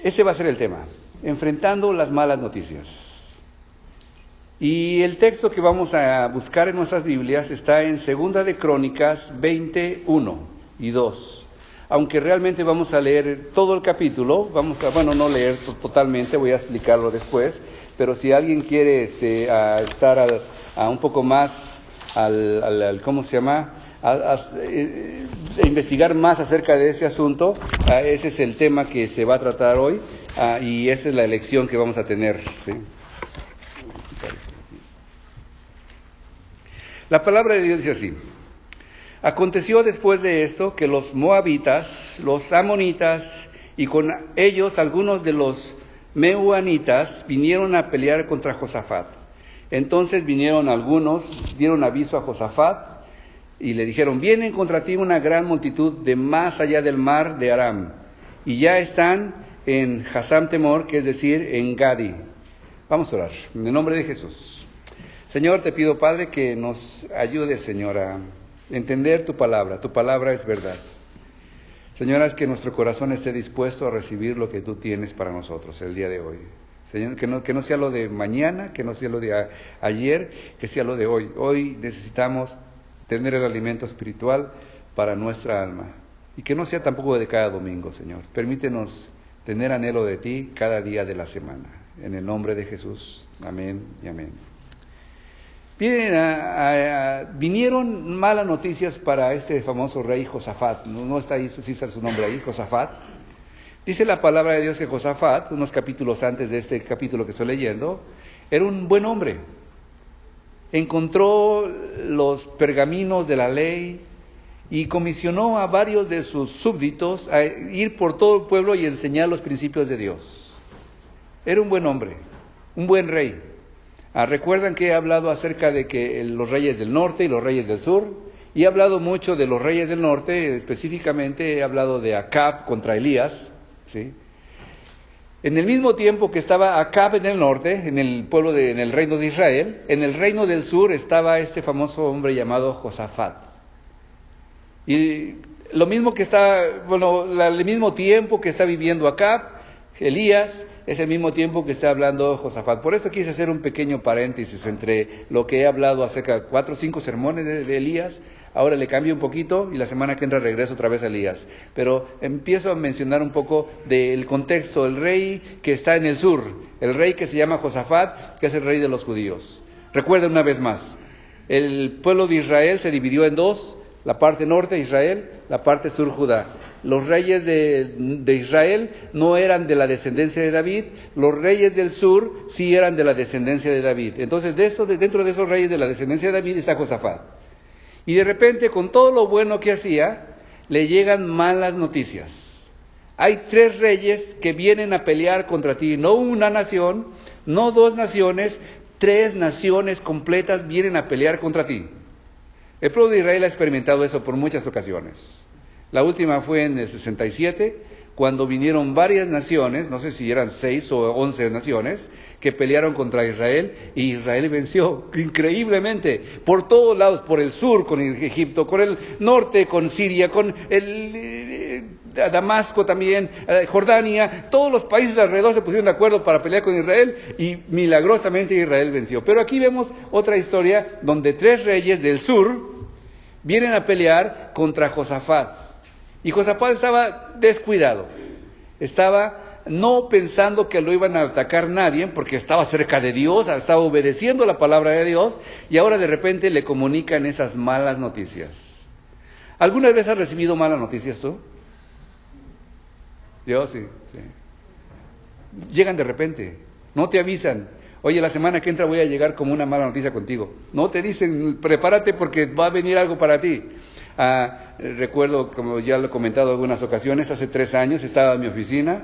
Ese va a ser el tema, enfrentando las malas noticias. Y el texto que vamos a buscar en nuestras Biblias está en 2 de Crónicas 21 y 2. Aunque realmente vamos a leer todo el capítulo, no leer totalmente, voy a explicarlo después, pero si alguien quiere estar a un poco más ¿cómo se llama? Investigar más acerca de ese asunto, ese es el tema que se va a tratar hoy, y esa es la elección que vamos a tener, ¿sí? La palabra de Dios dice así: aconteció después de esto que los moabitas, los amonitas y con ellos algunos de los meuanitas vinieron a pelear contra Josafat. Entonces vinieron algunos, dieron aviso a Josafat y le dijeron: vienen contra ti una gran multitud de más allá del mar de Aram, y ya están en Hazam Temor, que es decir, en Gadi. Vamos a orar. En el nombre de Jesús. Señor, te pido, Padre, que nos ayudes, Señor, a entender tu palabra. Tu palabra es verdad. Señor, haz que nuestro corazón esté dispuesto a recibir lo que tú tienes para nosotros el día de hoy. Señor, que no sea lo de mañana, que no sea lo de ayer, que sea lo de hoy. Hoy necesitamos tener el alimento espiritual para nuestra alma. Y que no sea tampoco de cada domingo, Señor. Permítenos tener anhelo de ti cada día de la semana. En el nombre de Jesús. Amén y amén. Vinieron malas noticias para este famoso rey Josafat. No está ahí, sí está su nombre ahí, Josafat. Dice la palabra de Dios que Josafat, unos capítulos antes de este capítulo que estoy leyendo, era un buen hombre. Encontró los pergaminos de la ley y comisionó a varios de sus súbditos a ir por todo el pueblo y enseñar los principios de Dios. Era un buen hombre, un buen rey. Recuerdan que he hablado acerca de que los reyes del norte y los reyes del sur, y he hablado mucho de los reyes del norte, específicamente he hablado de Acab contra Elías, ¿sí? En el mismo tiempo que estaba Acab en el norte, en el reino de Israel, en el reino del sur estaba este famoso hombre llamado Josafat. Y lo mismo que el mismo tiempo que está viviendo Acab, Elías, es el mismo tiempo que está hablando Josafat. Por eso quise hacer un pequeño paréntesis entre lo que he hablado acerca de 4 o 5 sermones de Elías. Ahora le cambio un poquito y la semana que entra regreso otra vez a Elías. Pero empiezo a mencionar un poco del contexto. El rey que está en el sur, el rey que se llama Josafat, que es el rey de los judíos. Recuerden una vez más, el pueblo de Israel se dividió en dos: la parte norte de Israel, la parte sur Judá. Los reyes de Israel no eran de la descendencia de David, los reyes del sur sí eran de la descendencia de David. Entonces, dentro de esos reyes de la descendencia de David está Josafat. Y de repente, con todo lo bueno que hacía, le llegan malas noticias. Hay 3 reyes que vienen a pelear contra ti, no una nación, no 2 naciones, 3 naciones completas vienen a pelear contra ti. El pueblo de Israel ha experimentado eso por muchas ocasiones. La última fue en el 67, cuando vinieron varias naciones, no sé si eran 6 o 11 naciones, que pelearon contra Israel, y Israel venció increíblemente, por todos lados, por el sur con Egipto, con el norte con Siria, con Damasco también, Jordania, todos los países alrededor se pusieron de acuerdo para pelear con Israel, y milagrosamente Israel venció. Pero aquí vemos otra historia donde 3 reyes del sur vienen a pelear contra Josafat. Y Josafat estaba descuidado, estaba no pensando que lo iban a atacar nadie, porque estaba cerca de Dios, estaba obedeciendo la palabra de Dios, y ahora de repente le comunican esas malas noticias. ¿Alguna vez has recibido malas noticias tú? Yo sí. Llegan de repente, no te avisan. Oye, la semana que entra voy a llegar como una mala noticia contigo. No te dicen, prepárate porque va a venir algo para ti. Recuerdo, como ya lo he comentado en algunas ocasiones, hace 3 años estaba en mi oficina,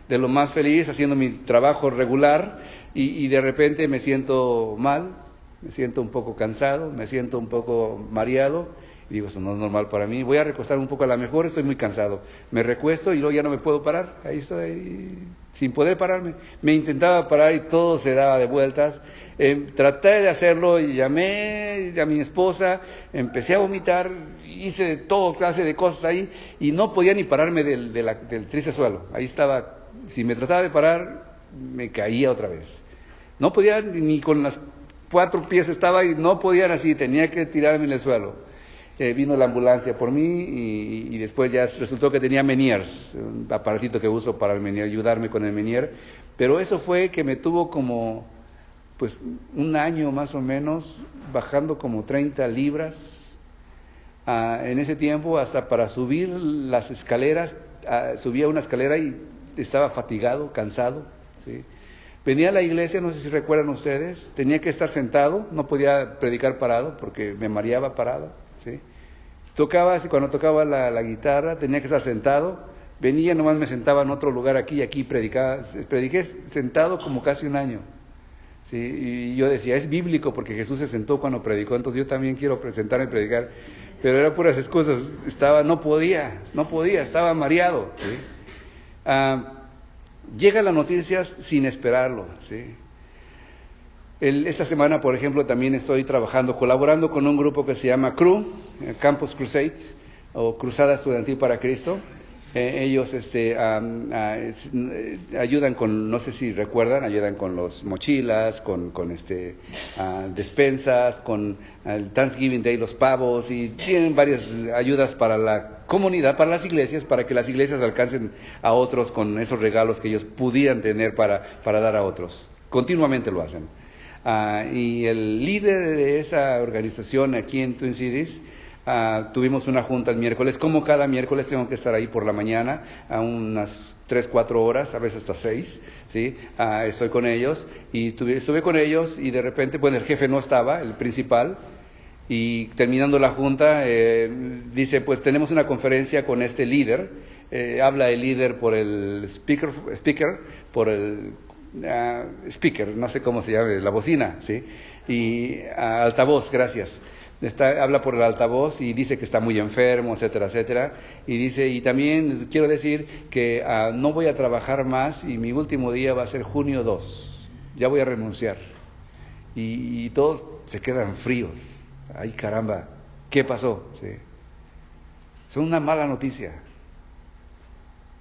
de lo más feliz, haciendo mi trabajo regular, y de repente me siento mal, me siento un poco cansado, me siento un poco mareado, Y digo, eso no es normal para mí. Voy a recostar un poco, a lo mejor estoy muy cansado. Me recuesto y luego ya no me puedo parar. Ahí estoy, sin poder pararme. Me intentaba parar y todo se daba de vueltas. Traté de hacerlo y llamé a mi esposa, empecé a vomitar, hice todo clase de cosas ahí y no podía ni pararme del triste suelo. Ahí estaba, si me trataba de parar, me caía otra vez. No podía ni con las 4 pies estaba y no podían así, tenía que tirarme en el suelo. Vino la ambulancia por mí y después ya resultó que tenía Meniere's, un aparatito que uso para el Meniere, ayudarme con el Meniere. Pero eso fue que me tuvo como, pues, un año más o menos, bajando como 30 libras. En ese tiempo, hasta para subir las escaleras, subía una escalera y estaba fatigado, cansado, ¿sí? Venía a la iglesia, no sé si recuerdan ustedes, tenía que estar sentado, no podía predicar parado porque me mareaba parado, ¿sí? Cuando tocaba la guitarra tenía que estar sentado, venía, nomás me sentaba en otro lugar aquí y aquí prediqué sentado como casi un año, ¿sí? Y yo decía, es bíblico porque Jesús se sentó cuando predicó, entonces yo también quiero sentarme y predicar, pero eran puras excusas, no podía, estaba mareado, ¿sí? Llegan las noticias sin esperarlo, ¿sí? Esta semana, por ejemplo, también estoy colaborando con un grupo que se llama CRU, Campus Crusade, o Cruzada Estudiantil para Cristo. Ellos ayudan con, no sé si recuerdan, ayudan con los mochilas, con despensas, con el Thanksgiving Day, los pavos, y tienen varias ayudas para la comunidad, para las iglesias, para que las iglesias alcancen a otros con esos regalos que ellos pudieran tener para dar a otros. Continuamente lo hacen. Y el líder de esa organización aquí en Twin Cities, tuvimos una junta el miércoles. Como cada miércoles tengo que estar ahí por la mañana a unas 3-4 horas, a veces hasta 6, ¿sí? Estoy con ellos y estuve con ellos y de repente, bueno, el jefe no estaba, el principal, y terminando la junta dice, pues tenemos una conferencia con este líder. Habla el líder por el speaker, por el speaker, no sé cómo se llama, la bocina, ¿sí? Y altavoz, gracias. Habla por el altavoz y dice que está muy enfermo, etcétera, etcétera. Y dice, y también quiero decir que no voy a trabajar más y mi último día va a ser junio 2. Ya voy a renunciar. Y todos se quedan fríos. Ay, caramba, ¿qué pasó? ¿Sí? Son una mala noticia.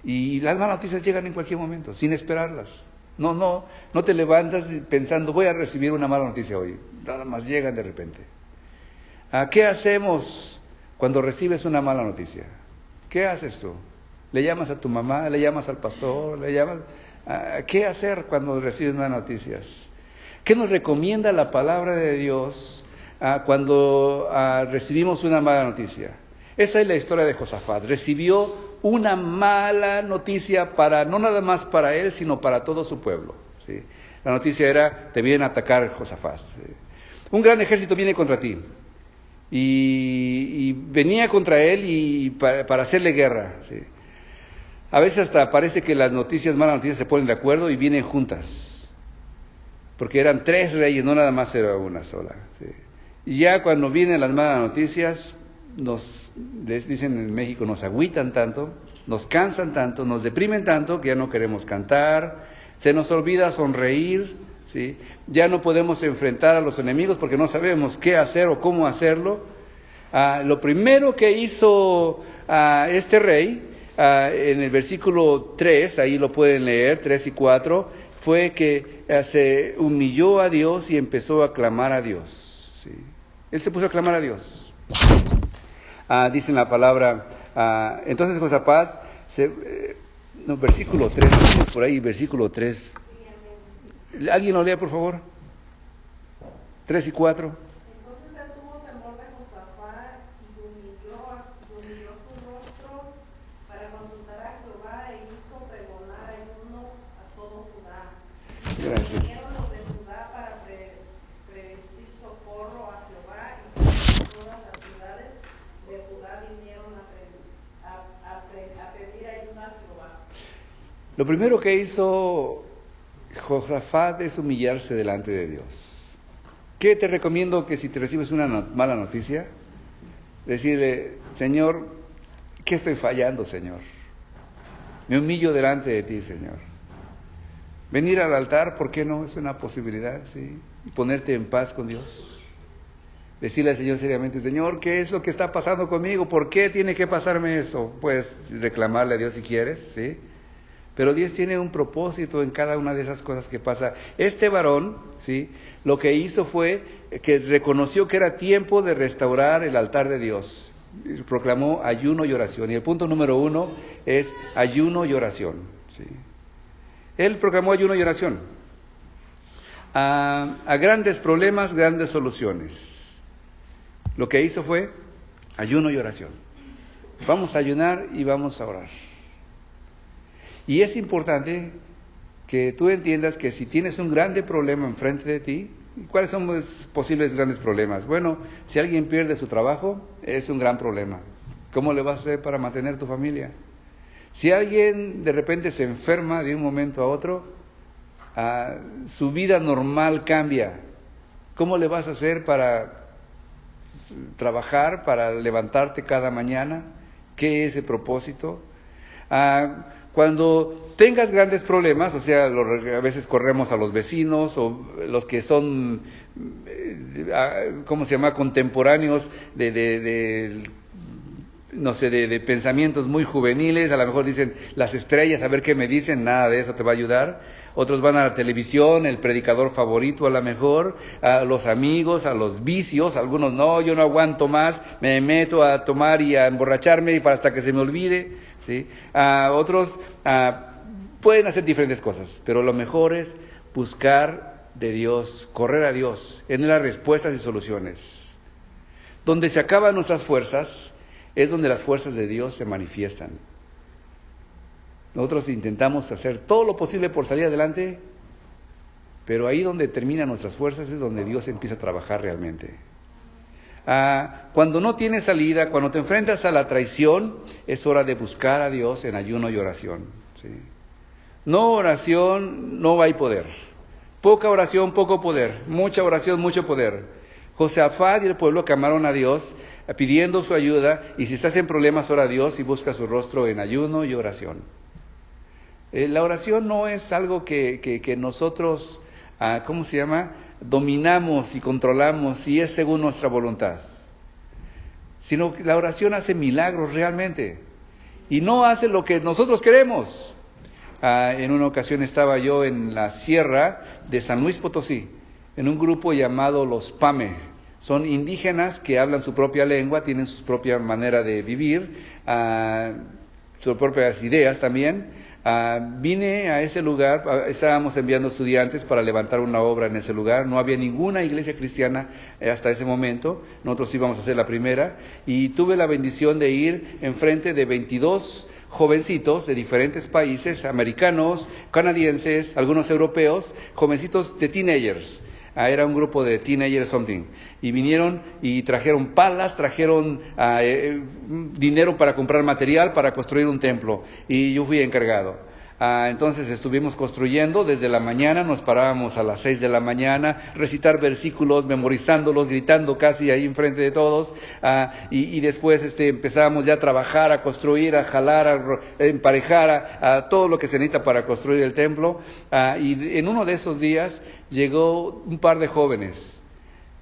Y las malas noticias llegan en cualquier momento, sin esperarlas. No te levantas pensando, voy a recibir una mala noticia hoy. Nada más llegan de repente. ¿Qué hacemos cuando recibes una mala noticia? ¿Qué haces tú? ¿Le llamas a tu mamá? ¿Le llamas al pastor? ¿Le llamas? ¿Qué hacer cuando recibes malas noticias? ¿Qué nos recomienda la palabra de Dios cuando recibimos una mala noticia? Esa es la historia de Josafat. Recibió una mala noticia no nada más para él, sino para todo su pueblo, ¿sí? La noticia era, te vienen a atacar, Josafat, ¿sí? Un gran ejército viene contra ti. Y venía contra él y para hacerle guerra, ¿sí? A veces hasta parece que las malas noticias se ponen de acuerdo y vienen juntas. Porque eran 3 reyes, no nada más era una sola, ¿sí? Y ya cuando vienen las malas noticias, dicen en México, nos agüitan tanto, nos cansan tanto, nos deprimen tanto que ya no queremos cantar, se nos olvida sonreír, ¿sí? Ya no podemos enfrentar a los enemigos porque no sabemos qué hacer o cómo hacerlo. Lo primero que hizo este rey, en el versículo 3, ahí lo pueden leer, 3 y 4, fue que se humilló a Dios y empezó a clamar a Dios, ¿sí? Él se puso a clamar a Dios. Dice en la palabra, entonces Josafat, versículo 3, por ahí, versículo 3. ¿Alguien lo lea, por favor? 3 y 4. Entonces él tuvo temor de Josafat y humilló su rostro para consultar a Jehová e hizo pregonar ayuno a todo Judá. Gracias. Vinieron los de Judá para predecir socorro a Jehová y todas las ciudades de Judá vinieron a pedir ayuda a Jehová. Lo primero que hizo Josafat es humillarse delante de Dios. ¿Qué te recomiendo que si te recibes una mala noticia? Decirle, Señor, ¿qué estoy fallando, Señor? Me humillo delante de ti, Señor. Venir al altar, ¿por qué no? Es una posibilidad, ¿sí? Y ponerte en paz con Dios. Decirle al Señor seriamente, Señor, ¿qué es lo que está pasando conmigo? ¿Por qué tiene que pasarme esto? Puedes reclamarle a Dios si quieres, ¿sí? Pero Dios tiene un propósito en cada una de esas cosas que pasa. Este varón, ¿sí? Lo que hizo fue que reconoció que era tiempo de restaurar el altar de Dios. Proclamó ayuno y oración. Y el punto número 1 es ayuno y oración, ¿sí? Él proclamó ayuno y oración. A grandes problemas, grandes soluciones. Lo que hizo fue ayuno y oración. Vamos a ayunar y vamos a orar. Y es importante que tú entiendas que si tienes un grande problema enfrente de ti, ¿cuáles son los posibles grandes problemas? Bueno, si alguien pierde su trabajo, es un gran problema. ¿Cómo le vas a hacer para mantener tu familia? Si alguien de repente se enferma de un momento a otro, su vida normal cambia. ¿Cómo le vas a hacer para trabajar, para levantarte cada mañana? ¿Qué es el propósito? Cuando tengas grandes problemas, o sea, a veces corremos a los vecinos o los que son, ¿cómo se llama?, contemporáneos no sé, de pensamientos muy juveniles, a lo mejor dicen las estrellas, a ver qué me dicen, nada de eso te va a ayudar. Otros van a la televisión, el predicador favorito a lo mejor, a los amigos, a los vicios, algunos no, yo no aguanto más, me meto a tomar y a emborracharme y para hasta que se me olvide, ¿sí? Otros pueden hacer diferentes cosas, pero lo mejor es buscar de Dios, correr a Dios, en las respuestas y soluciones. Donde se acaban nuestras fuerzas, es donde las fuerzas de Dios se manifiestan. Nosotros intentamos hacer todo lo posible por salir adelante, pero ahí donde terminan nuestras fuerzas es donde Dios empieza a trabajar realmente. Cuando no tienes salida, cuando te enfrentas a la traición, es hora de buscar a Dios en ayuno y oración, ¿sí? No oración, no hay poder. Poca oración, poco poder. Mucha oración, mucho poder. Josafat y el pueblo clamaron a Dios pidiendo su ayuda, y si estás en problemas, ora a Dios y busca su rostro en ayuno y oración. La oración no es algo que nosotros, ¿cómo se llama?, dominamos y controlamos y es según nuestra voluntad, sino que la oración hace milagros realmente y no hace lo que nosotros queremos. En una ocasión estaba yo en la sierra de San Luis Potosí, en un grupo llamado los Pame. Son indígenas que hablan su propia lengua, tienen su propia manera de vivir, sus propias ideas también. Vine a ese lugar, estábamos enviando estudiantes para levantar una obra en ese lugar, no había ninguna iglesia cristiana hasta ese momento, nosotros íbamos a ser la primera, y tuve la bendición de ir enfrente de 22 jovencitos de diferentes países, americanos, canadienses, algunos europeos, jovencitos de teenagers. Era un grupo de teenagers something, y vinieron y trajeron palas, trajeron dinero para comprar material para construir un templo, y yo fui encargado. Entonces estuvimos construyendo desde la mañana, nos parábamos a las 6 de la mañana, recitar versículos, memorizándolos, gritando casi ahí enfrente de todos, y después empezábamos ya a trabajar, a construir, a jalar, a emparejar, a todo lo que se necesita para construir el templo. Y en uno de esos días llegó un par de jóvenes,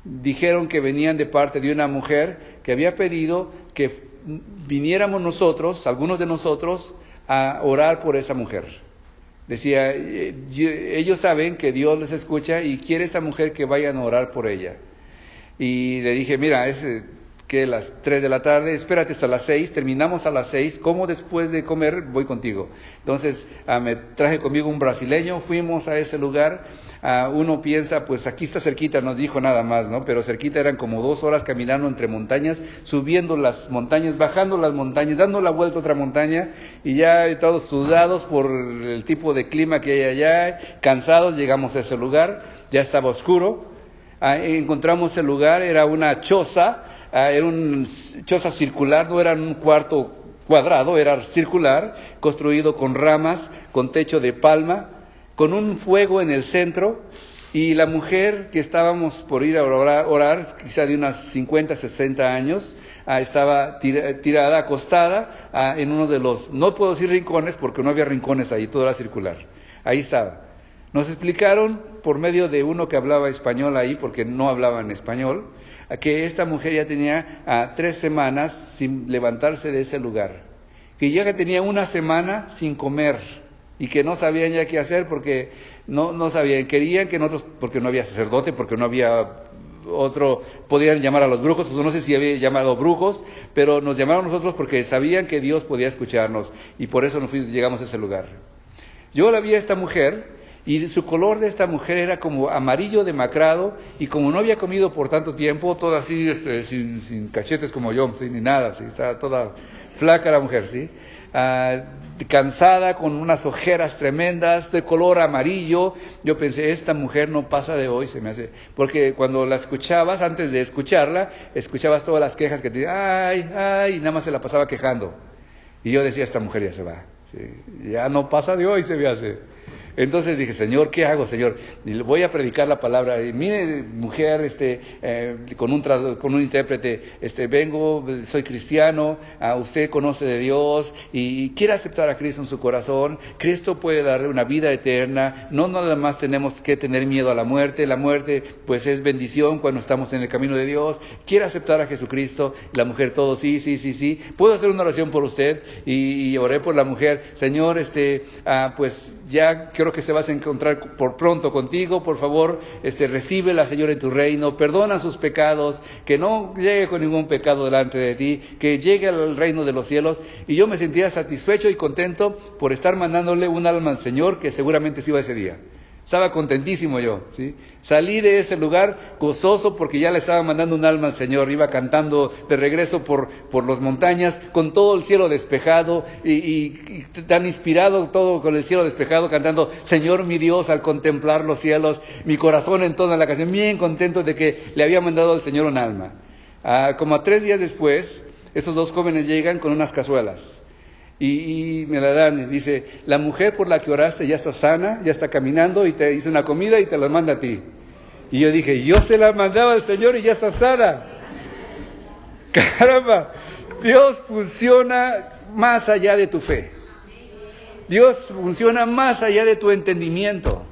dijeron que venían de parte de una mujer que había pedido que viniéramos nosotros, algunos de nosotros, a orar por esa mujer. Decía, ellos saben que Dios les escucha y quiere esa mujer que vayan a orar por ella. Y le dije, mira, es que las 3 de la tarde, espérate hasta las 6, terminamos a las 6, como después de comer voy contigo. Entonces me traje conmigo un brasileño, fuimos a ese lugar. Uno piensa, pues aquí está cerquita, no dijo nada más, ¿no? Pero cerquita eran como 2 horas caminando entre montañas, subiendo las montañas, bajando las montañas, dando la vuelta a otra montaña, y ya todos sudados por el tipo de clima que hay allá, cansados, llegamos a ese lugar, ya estaba oscuro. Encontramos el lugar, era una choza, era una choza circular, no era un cuarto cuadrado, era circular, construido con ramas, con techo de palma, con un fuego en el centro, y la mujer que estábamos por ir a orar, quizá de unas 50, 60 años, estaba tirada, acostada, en uno de los, no puedo decir rincones, porque no había rincones ahí, todo era circular. Ahí estaba. Nos explicaron, por medio de uno que hablaba español ahí, porque no hablaban español, que esta mujer ya tenía 3 semanas sin levantarse de ese lugar. Que ya tenía 1 semana sin comer, y que no sabían ya qué hacer, porque no sabían, querían que nosotros, porque no había sacerdote, porque no había otro, podían llamar a los brujos, o no sé si había llamado brujos, pero nos llamaron nosotros porque sabían que Dios podía escucharnos, y por eso llegamos a ese lugar. Yo la vi a esta mujer, y su color de esta mujer era como amarillo demacrado, y como no había comido por tanto tiempo, toda así, sin cachetes como yo, ¿sí? Ni nada, ¿sí? Estaba toda flaca la mujer, ¿sí? Cansada, con unas ojeras tremendas, de color amarillo. Yo pensé, esta mujer no pasa de hoy, se me hace, porque cuando la escuchabas, antes de escucharla, escuchabas todas las quejas que te ay, y nada más se la pasaba quejando. Y yo decía, esta mujer ya se va, ¿sí? Ya no pasa de hoy, se me hace. Entonces dije, Señor, ¿qué hago, Señor? Y voy a predicar la palabra. Y mire, mujer, con un intérprete, vengo, soy cristiano, usted conoce de Dios y quiere aceptar a Cristo en su corazón. Cristo puede darle una vida eterna. No nada más tenemos que tener miedo a la muerte. La muerte, pues, es bendición cuando estamos en el camino de Dios. Quiere aceptar a Jesucristo. La mujer, todo, sí. ¿Puedo hacer una oración por usted? Y oré por la mujer. Señor, pues, ya creo que se vas a encontrar por pronto contigo, por favor, recíbela, Señor, en tu reino, perdona sus pecados, que no llegue con ningún pecado delante de ti, que llegue al reino de los cielos. Y yo me sentía satisfecho y contento por estar mandándole un alma al Señor, que seguramente se iba ese día. Estaba contentísimo yo, ¿sí? Salí de ese lugar gozoso porque ya le estaba mandando un alma al Señor. Iba cantando de regreso por las montañas, con todo el cielo despejado y tan inspirado, todo con el cielo despejado, cantando, Señor mi Dios, al contemplar los cielos, mi corazón en toda la canción, bien contento de que le había mandado al Señor un alma. Como a 3 días después, esos 2 jóvenes llegan con unas cazuelas. Y me la dan, y dice, la mujer por la que oraste ya está sana, ya está caminando, y te hizo una comida y te la manda a ti. Y yo dije, yo se la mandaba al Señor y ya está sana. Caramba, Dios funciona más allá de tu fe. Dios funciona más allá de tu entendimiento.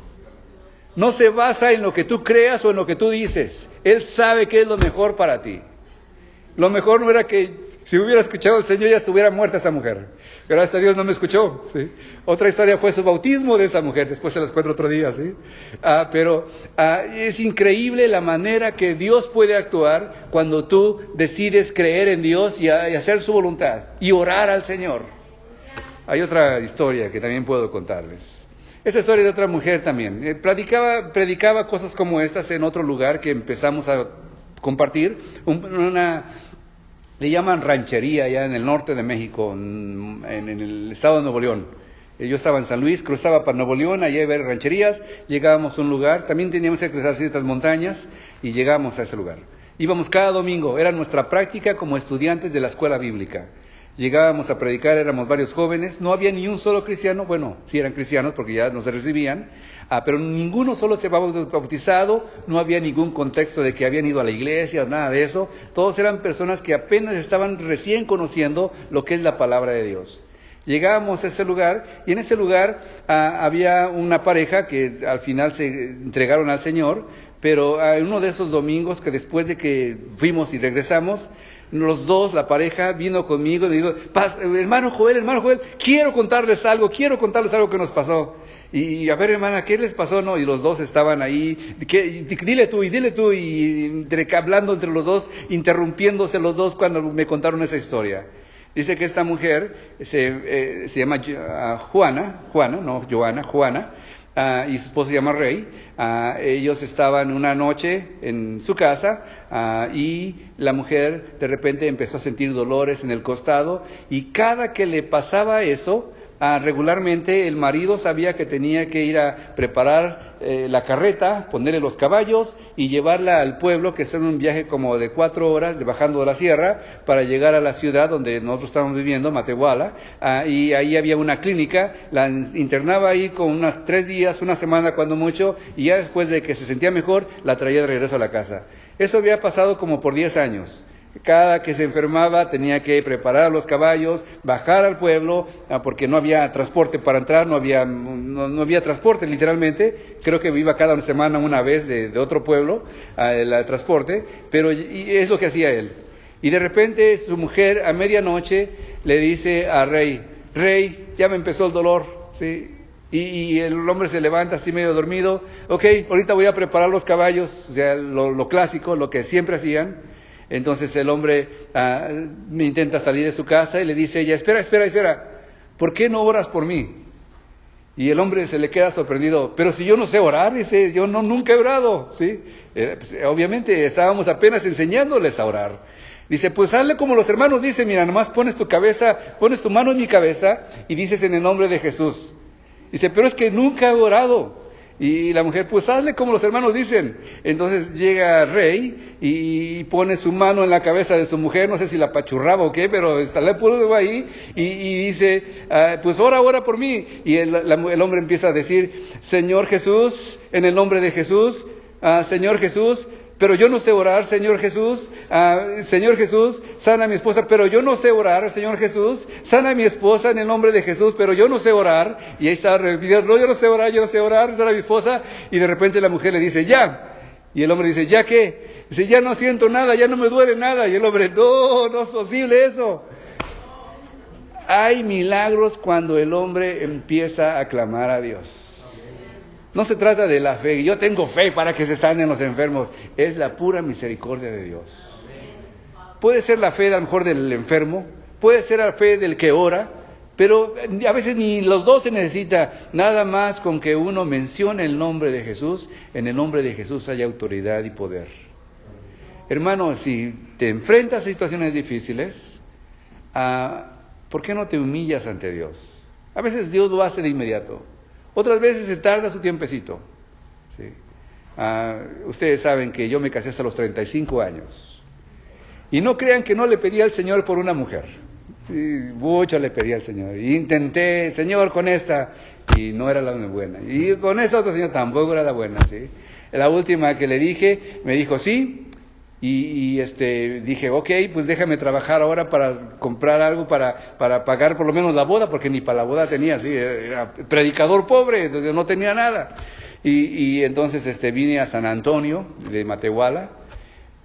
No se basa en lo que tú creas o en lo que tú dices. Él sabe qué es lo mejor para ti. Lo mejor no era que si hubiera escuchado al Señor ya estuviera muerta esa mujer. Gracias a Dios no me escuchó, ¿sí? Otra historia fue su bautismo de esa mujer, después se las cuento otro día, ¿sí? Pero es increíble la manera que Dios puede actuar cuando tú decides creer en Dios y hacer su voluntad y orar al Señor. Hay otra historia que también puedo contarles. Esa historia de otra mujer también. Predicaba cosas como estas en otro lugar que empezamos a compartir, le llaman ranchería allá en el norte de México, en el estado de Nuevo León. Yo estaba en San Luis, cruzaba para Nuevo León, allá había rancherías, llegábamos a un lugar, también teníamos que cruzar ciertas montañas y llegábamos a ese lugar. Íbamos cada domingo, era nuestra práctica como estudiantes de la escuela bíblica. Llegábamos a predicar, éramos varios jóvenes, no había ni un solo cristiano, bueno, sí eran cristianos porque ya nos recibían, pero ninguno solo se había bautizado, no había ningún contexto de que habían ido a la iglesia o nada de eso, todos eran personas que apenas estaban recién conociendo lo que es la palabra de Dios. Llegábamos a ese lugar y en ese lugar había una pareja que al final se entregaron al Señor, pero en uno de esos domingos que después de que fuimos y regresamos, los dos, la pareja, vino conmigo y me dijo, hermano Joel, quiero contarles algo que nos pasó. Y a ver, hermana, ¿qué les pasó? No, y los dos estaban ahí, dile tú, y hablando entre los dos, interrumpiéndose los dos cuando me contaron esa historia. Dice que esta mujer se llama Juana, y su esposo se llama Rey. Ellos estaban una noche en su casa y la mujer de repente empezó a sentir dolores en el costado y cada que le pasaba eso, regularmente el marido sabía que tenía que ir a preparar la carreta, ponerle los caballos y llevarla al pueblo, que es un viaje como de 4 horas bajando de la sierra para llegar a la ciudad donde nosotros estábamos viviendo, Matehuala, y ahí había una clínica, la internaba ahí con unos 3 días, 1 semana cuando mucho, y ya después de que se sentía mejor, la traía de regreso a la casa. Eso había pasado como por 10 años. Cada que se enfermaba tenía que preparar a los caballos, bajar al pueblo, porque no había transporte para entrar, no había transporte literalmente. Creo que iba cada semana una vez de otro pueblo el transporte, pero y es lo que hacía él. Y de repente su mujer a medianoche le dice al rey, ya me empezó el dolor, ¿sí? Y el hombre se levanta así medio dormido, ok, ahorita voy a preparar los caballos, o sea, lo clásico, lo que siempre hacían. Entonces el hombre intenta salir de su casa y le dice ella, espera, ¿por qué no oras por mí? Y el hombre se le queda sorprendido, pero si yo no sé orar, dice, yo nunca he orado, ¿sí? Pues, obviamente estábamos apenas enseñándoles a orar. Dice, pues hazle como los hermanos dicen, mira, nomás pones tu mano en mi cabeza y dices en el nombre de Jesús. Dice, pero es que nunca he orado. Y la mujer, pues hazle como los hermanos dicen. Entonces llega el rey y pone su mano en la cabeza de su mujer, no sé si la apachurraba o qué, pero le puso ahí y dice, pues ora por mí. Y el hombre empieza a decir, Señor Jesús, en el nombre de Jesús, Señor Jesús, pero yo no sé orar, Señor Jesús, sana a mi esposa, pero yo no sé orar, Señor Jesús, sana a mi esposa en el nombre de Jesús, pero yo no sé orar. Y ahí está, no, yo no sé orar, sana a mi esposa. Y de repente la mujer le dice, ya. Y el hombre dice, ¿ya qué? Dice, ya no siento nada, ya no me duele nada. Y el hombre, no es posible eso. Hay milagros cuando el hombre empieza a clamar a Dios. No se trata de la fe, yo tengo fe para que se sanen los enfermos, es la pura misericordia de Dios. Puede ser la fe a lo mejor del enfermo, puede ser la fe del que ora, pero a veces ni los dos se necesita, nada más con que uno mencione el nombre de Jesús, en el nombre de Jesús hay autoridad y poder. Hermano, si te enfrentas a situaciones difíciles, ¿por qué no te humillas ante Dios? A veces Dios lo hace de inmediato. Otras veces se tarda su tiempecito. ¿Sí? Ustedes saben que yo me casé hasta los 35 años. Y no crean que no le pedí al Señor por una mujer. Sí, mucho le pedí al Señor. Y intenté, Señor, con esta, y no era la buena. Y con esta otra, Señor, tampoco era la buena. ¿Sí? La última que le dije, me dijo sí. Y dije, ok, pues déjame trabajar ahora para comprar algo para pagar por lo menos la boda, porque ni para la boda tenía, ¿sí? Era predicador pobre, entonces no tenía nada. Y entonces vine a San Antonio, de Matehuala,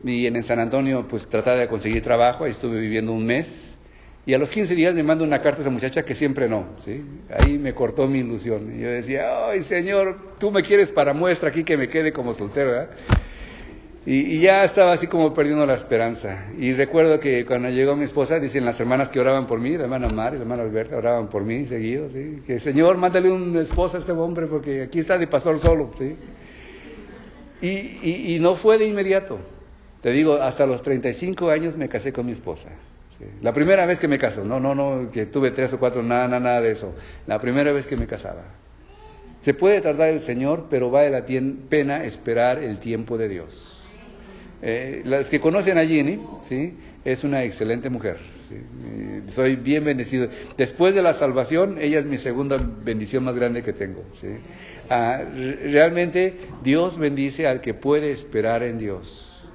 y en San Antonio pues trataba de conseguir trabajo, ahí estuve viviendo un mes, y a los 15 días me manda una carta a esa muchacha que siempre no, ¿sí? Ahí me cortó mi ilusión, y yo decía, ay Señor, tú me quieres para muestra aquí que me quede como soltero, ¿verdad? Y ya estaba así como perdiendo la esperanza. Y recuerdo que cuando llegó mi esposa, dicen las hermanas que oraban por mí, la hermana Mar y la hermana Alberta, oraban por mí seguido, ¿sí? Que Señor, mándale una esposa a este hombre porque aquí está de pastor solo, ¿sí? Y no fue de inmediato. Te digo, hasta los 35 años me casé con mi esposa. ¿Sí? La primera vez que me caso, no, que tuve 3 o 4, nada de eso. La primera vez que me casaba. Se puede tardar el Señor, pero vale la pena esperar el tiempo de Dios. Las que conocen a Ginny, ¿sí? Es una excelente mujer, ¿sí? Soy bien bendecido. Después de la salvación, ella es mi segunda bendición más grande que tengo, ¿sí? Realmente Dios bendice al que puede esperar en Dios.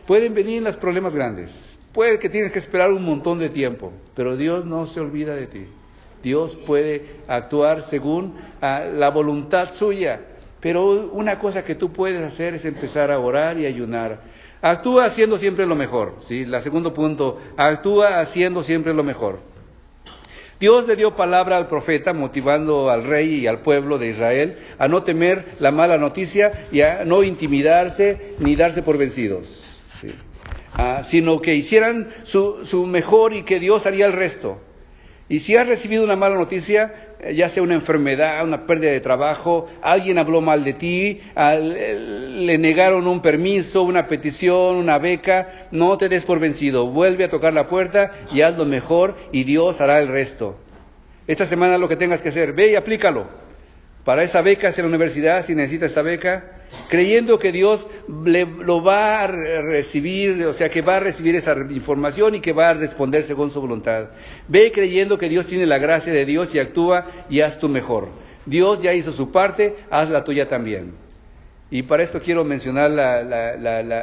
Pueden venir los problemas grandes, puede que tienes que esperar un montón de tiempo, pero Dios no se olvida de ti. Dios puede actuar según la voluntad suya. Pero una cosa que tú puedes hacer es empezar a orar y ayunar. Actúa haciendo siempre lo mejor, ¿sí? El segundo punto, actúa haciendo siempre lo mejor. Dios le dio palabra al profeta, motivando al rey y al pueblo de Israel a no temer la mala noticia y a no intimidarse ni darse por vencidos, ¿sí? Sino que hicieran su mejor y que Dios haría el resto. Y si has recibido una mala noticia, ya sea una enfermedad, una pérdida de trabajo, alguien habló mal de ti, le negaron un permiso, una petición, una beca, no te des por vencido, vuelve a tocar la puerta y haz lo mejor y Dios hará el resto. Esta semana lo que tengas que hacer, ve y aplícalo. Para esa beca, hacia la universidad, si necesitas esa beca, creyendo que Dios lo va a recibir, o sea que va a recibir esa información y que va a responder según su voluntad. Ve creyendo que Dios tiene la gracia de Dios y actúa y haz tu mejor. Dios ya hizo su parte, haz la tuya también. Y para esto quiero mencionar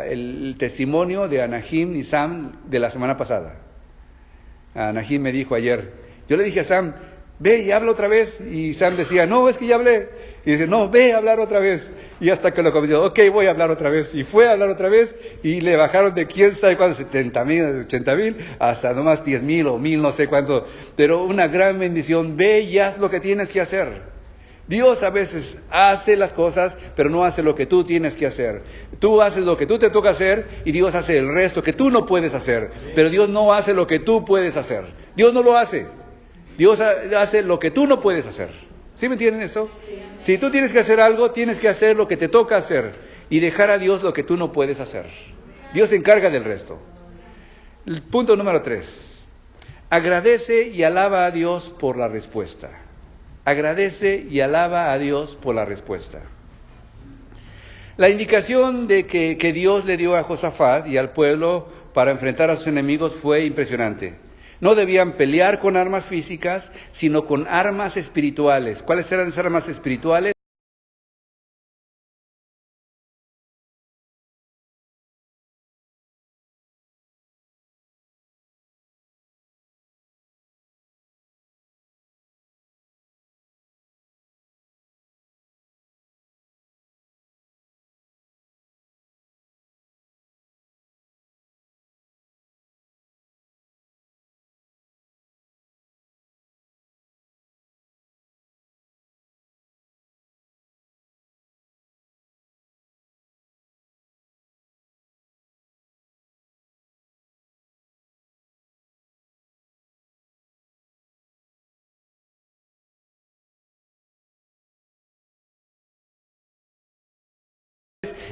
el testimonio de Anaheem y Sam de la semana pasada. Anaheem me dijo ayer, yo le dije a Sam, ve y habla otra vez. Y Sam decía, no, es que ya hablé. Y dice, no, ve a hablar otra vez. Y hasta que lo convenció, ok, voy a hablar otra vez. Y fue a hablar otra vez y le bajaron de quién sabe cuánto, 70,000, 80,000, hasta nomás 10,000 o 1,000, no sé cuánto. Pero una gran bendición, ve y haz lo que tienes que hacer. Dios a veces hace las cosas, pero no hace lo que tú tienes que hacer. Tú haces lo que tú te toca hacer y Dios hace el resto que tú no puedes hacer. Pero Dios no hace lo que tú puedes hacer. Dios no lo hace. Dios hace lo que tú no puedes hacer. ¿Sí me entienden esto? Si tú tienes que hacer algo, tienes que hacer lo que te toca hacer y dejar a Dios lo que tú no puedes hacer. Dios se encarga del resto. El punto número 3. Agradece y alaba a Dios por la respuesta. Agradece y alaba a Dios por la respuesta. La indicación de que Dios le dio a Josafat y al pueblo para enfrentar a sus enemigos fue impresionante. No debían pelear con armas físicas, sino con armas espirituales. ¿Cuáles eran esas armas espirituales?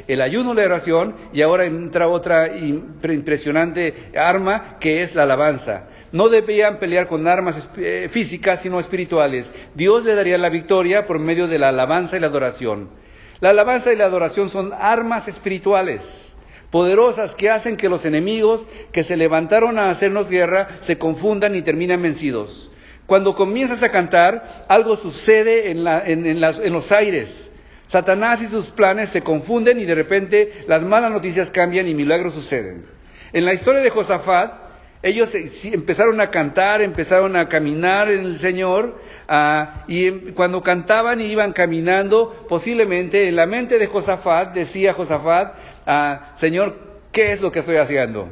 El ayuno, la oración, y ahora entra otra impresionante arma que es la alabanza. No debían pelear con armas físicas, sino espirituales. Dios le daría la victoria por medio de la alabanza y la adoración. La alabanza y la adoración son armas espirituales, poderosas, que hacen que los enemigos que se levantaron a hacernos guerra se confundan y terminan vencidos. Cuando comienzas a cantar, algo sucede en los aires. Satanás y sus planes se confunden y de repente las malas noticias cambian y milagros suceden. En la historia de Josafat, ellos empezaron a cantar, empezaron a caminar en el Señor, y cuando cantaban y iban caminando, posiblemente en la mente de Josafat, decía Josafat, Señor, ¿qué es lo que estoy haciendo?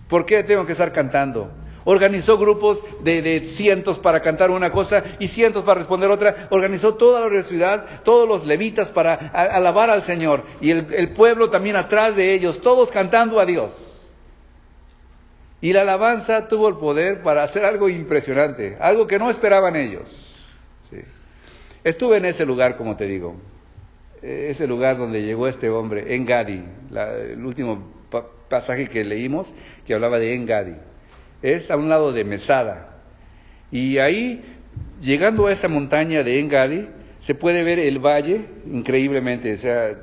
¿Por qué tengo que estar cantando? Organizó grupos de cientos para cantar una cosa y cientos para responder otra. Organizó toda la ciudad, todos los levitas para alabar al Señor. Y el pueblo también atrás de ellos, todos cantando a Dios. Y la alabanza tuvo el poder para hacer algo impresionante, algo que no esperaban ellos. Sí. Estuve en ese lugar, como te digo. Ese lugar donde llegó este hombre, En-Gadi. El último pasaje que leímos, que hablaba de En-Gadi. Es a un lado de Mesada. Y ahí, llegando a esa montaña de En-Gadi, se puede ver el valle increíblemente, o sea,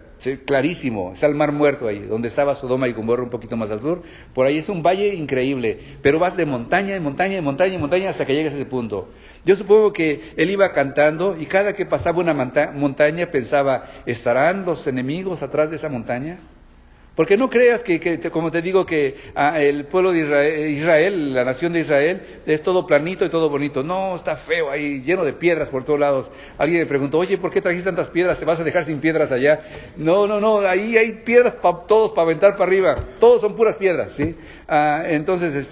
clarísimo. Está el Mar Muerto ahí, donde estaba Sodoma y Gomorra un poquito más al sur. Por ahí es un valle increíble, pero vas de montaña en montaña, en montaña, en montaña hasta que llegas a ese punto. Yo supongo que él iba cantando y cada que pasaba una montaña pensaba, ¿estarán los enemigos atrás de esa montaña? Porque no creas que como te digo, que el pueblo de Israel, la nación de Israel, es todo planito y todo bonito. No, está feo ahí, lleno de piedras por todos lados. Alguien me preguntó, oye, ¿por qué trajiste tantas piedras? ¿Te vas a dejar sin piedras allá? No, ahí hay piedras todos para aventar para arriba. Todos son puras piedras, ¿sí? Entonces,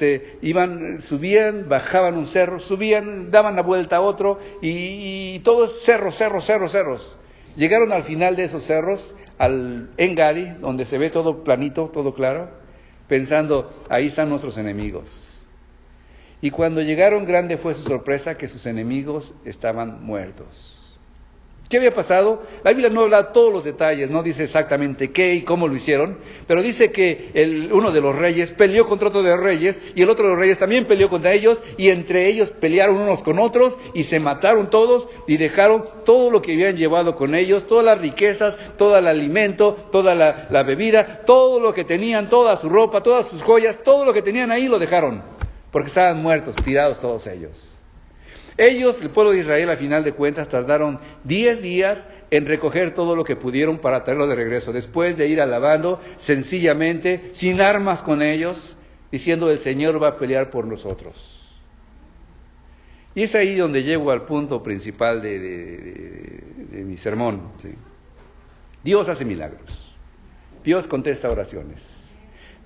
subían, bajaban un cerro, subían, daban la vuelta a otro, y todos cerros. Llegaron al final de esos cerros, al En-Gadi, donde se ve todo planito, todo claro, pensando, ahí están nuestros enemigos. Y cuando llegaron, grande fue su sorpresa que sus enemigos estaban muertos. ¿Qué había pasado? La Biblia no habla todos los detalles, no dice exactamente qué y cómo lo hicieron, pero dice que uno de los reyes peleó contra otro de los reyes, y el otro de los reyes también peleó contra ellos, y entre ellos pelearon unos con otros, y se mataron todos, y dejaron todo lo que habían llevado con ellos, todas las riquezas, todo el alimento, toda la bebida, todo lo que tenían, toda su ropa, todas sus joyas, todo lo que tenían ahí lo dejaron, porque estaban muertos, tirados todos ellos. Ellos, el pueblo de Israel, al final de cuentas, tardaron 10 días en recoger todo lo que pudieron para traerlo de regreso, después de ir alabando sencillamente, sin armas con ellos, diciendo: el Señor va a pelear por nosotros. Y es ahí donde llego al punto principal de mi sermón, ¿sí? Dios hace milagros, Dios contesta oraciones,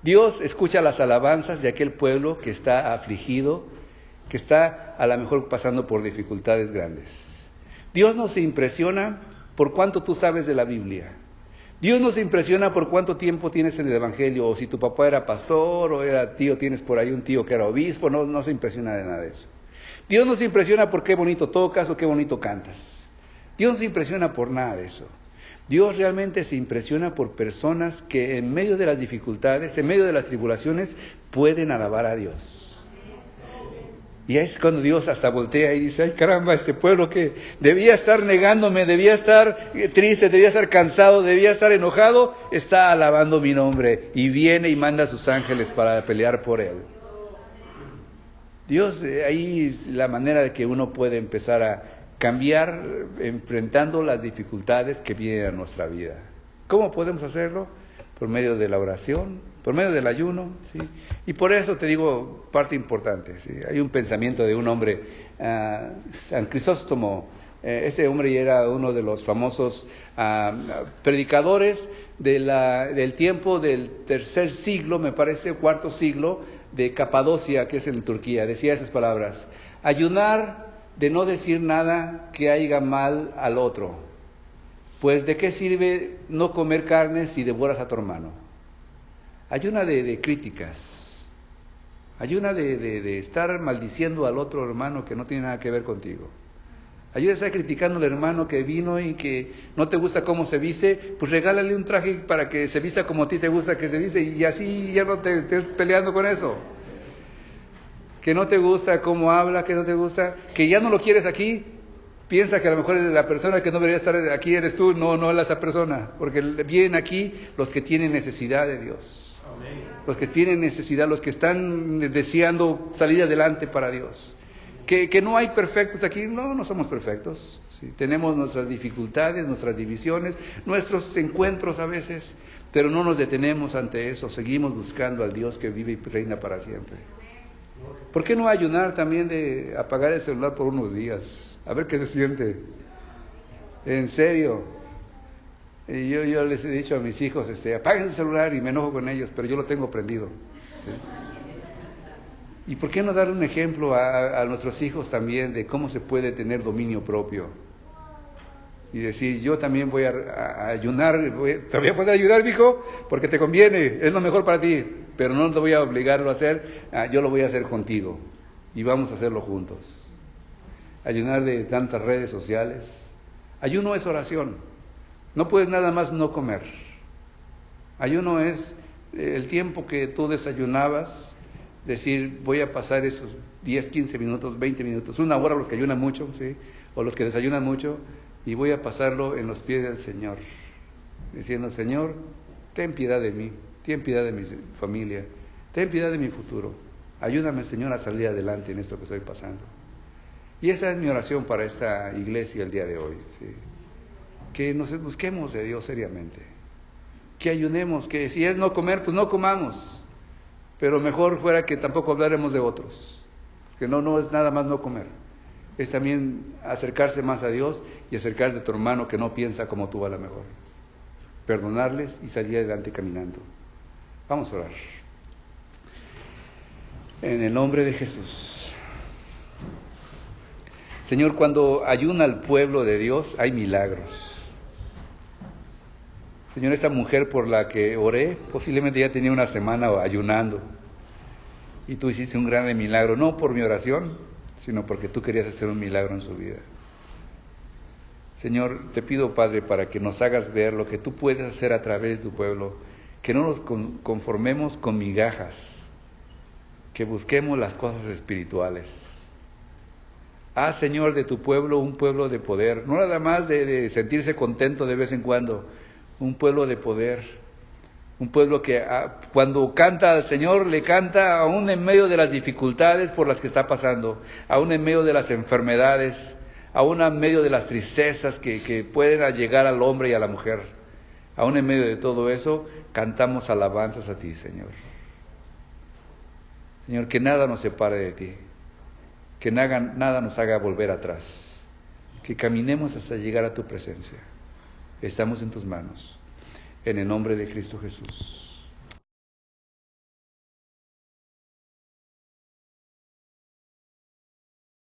Dios escucha las alabanzas de aquel pueblo que está afligido, que está a lo mejor pasando por dificultades grandes. Dios no se impresiona por cuánto tú sabes de la Biblia. Dios no se impresiona por cuánto tiempo tienes en el Evangelio, o si tu papá era pastor, o era tío, tienes por ahí un tío que era obispo. No se impresiona de nada de eso. Dios no se impresiona por qué bonito tocas o qué bonito cantas. Dios no se impresiona por nada de eso. Dios realmente se impresiona por personas que en medio de las dificultades, en medio de las tribulaciones, pueden alabar a Dios. Y es cuando Dios hasta voltea y dice: ay caramba, este pueblo que debía estar negándome, debía estar triste, debía estar cansado, debía estar enojado, está alabando mi nombre, y viene y manda a sus ángeles para pelear por él. Dios, ahí es la manera de que uno puede empezar a cambiar enfrentando las dificultades que vienen a nuestra vida. ¿Cómo podemos hacerlo? Por medio de la oración, por medio del ayuno, ¿sí? Y por eso te digo parte importante, ¿sí? Hay un pensamiento de un hombre, San Crisóstomo. Este hombre era uno de los famosos predicadores del tiempo del tercer siglo, me parece, cuarto siglo, de Capadocia, que es en Turquía. Decía esas palabras: ayunar de no decir nada que haga mal al otro, pues ¿de qué sirve no comer carne si devoras a tu hermano? Ayuna de críticas, ayuna de estar maldiciendo al otro hermano que no tiene nada que ver contigo. Ayuda a estar criticando al hermano que vino y que no te gusta cómo se viste, pues regálale un traje para que se vista como a ti te gusta que se viste, y así ya no te estés peleando con eso. Que no te gusta cómo habla, que no te gusta, que ya no lo quieres aquí. Piensa que a lo mejor la persona que no debería estar aquí eres tú, no es esa persona, porque vienen aquí los que tienen necesidad de Dios. Amén. Los que tienen necesidad, los que están deseando salir adelante para Dios. Que no hay perfectos aquí, no somos perfectos, ¿sí? Tenemos nuestras dificultades, nuestras divisiones, nuestros encuentros a veces, pero no nos detenemos ante eso, seguimos buscando al Dios que vive y reina para siempre. ¿Por qué no ayunar también de apagar el celular por unos días? A ver qué se siente. En serio. Y yo les he dicho a mis hijos, apaguen el celular, y me enojo con ellos, pero yo lo tengo prendido, ¿sí? ¿Y por qué no dar un ejemplo a nuestros hijos también de cómo se puede tener dominio propio? Y decir: yo también voy a ayunar, te voy a poder ayudar, hijo, porque te conviene, es lo mejor para ti, pero no te voy a obligarlo a hacer, yo lo voy a hacer contigo, y vamos a hacerlo juntos. Ayunar de tantas redes sociales. Ayuno es oración. No puedes nada más no comer. Ayuno es el tiempo que tú desayunabas, decir: voy a pasar esos 10, 15 minutos, 20 minutos, una hora los que ayunan mucho, ¿sí? O los que desayunan mucho, y voy a pasarlo en los pies del Señor, diciendo: Señor, ten piedad de mí, ten piedad de mi familia, ten piedad de mi futuro, ayúdame, Señor, a salir adelante en esto que estoy pasando. Y esa es mi oración para esta iglesia el día de hoy, ¿sí? Que nos busquemos de Dios seriamente, que ayunemos, que si es no comer, pues no comamos, pero mejor fuera que tampoco habláramos de otros, que no es nada más no comer, es también acercarse más a Dios y acercarte a tu hermano que no piensa como tú a lo mejor, perdonarles y salir adelante caminando. Vamos a orar. En el nombre de Jesús. Señor, cuando ayuna al pueblo de Dios hay milagros. Señor, esta mujer por la que oré, posiblemente ya tenía una semana ayunando, y tú hiciste un gran milagro, no por mi oración, sino porque tú querías hacer un milagro en su vida. Señor, te pido, Padre, para que nos hagas ver lo que tú puedes hacer a través de tu pueblo, que no nos conformemos con migajas, que busquemos las cosas espirituales. Haz, Señor, de tu pueblo un pueblo de poder, no nada más de sentirse contento de vez en cuando, un pueblo de poder, un pueblo que cuando canta al Señor, le canta aún en medio de las dificultades por las que está pasando, aún en medio de las enfermedades, aún en medio de las tristezas que pueden llegar al hombre y a la mujer, aún en medio de todo eso, cantamos alabanzas a ti, Señor. Señor, que nada nos separe de ti, que nada nos haga volver atrás, que caminemos hasta llegar a tu presencia. Estamos en tus manos, en el nombre de Cristo Jesús.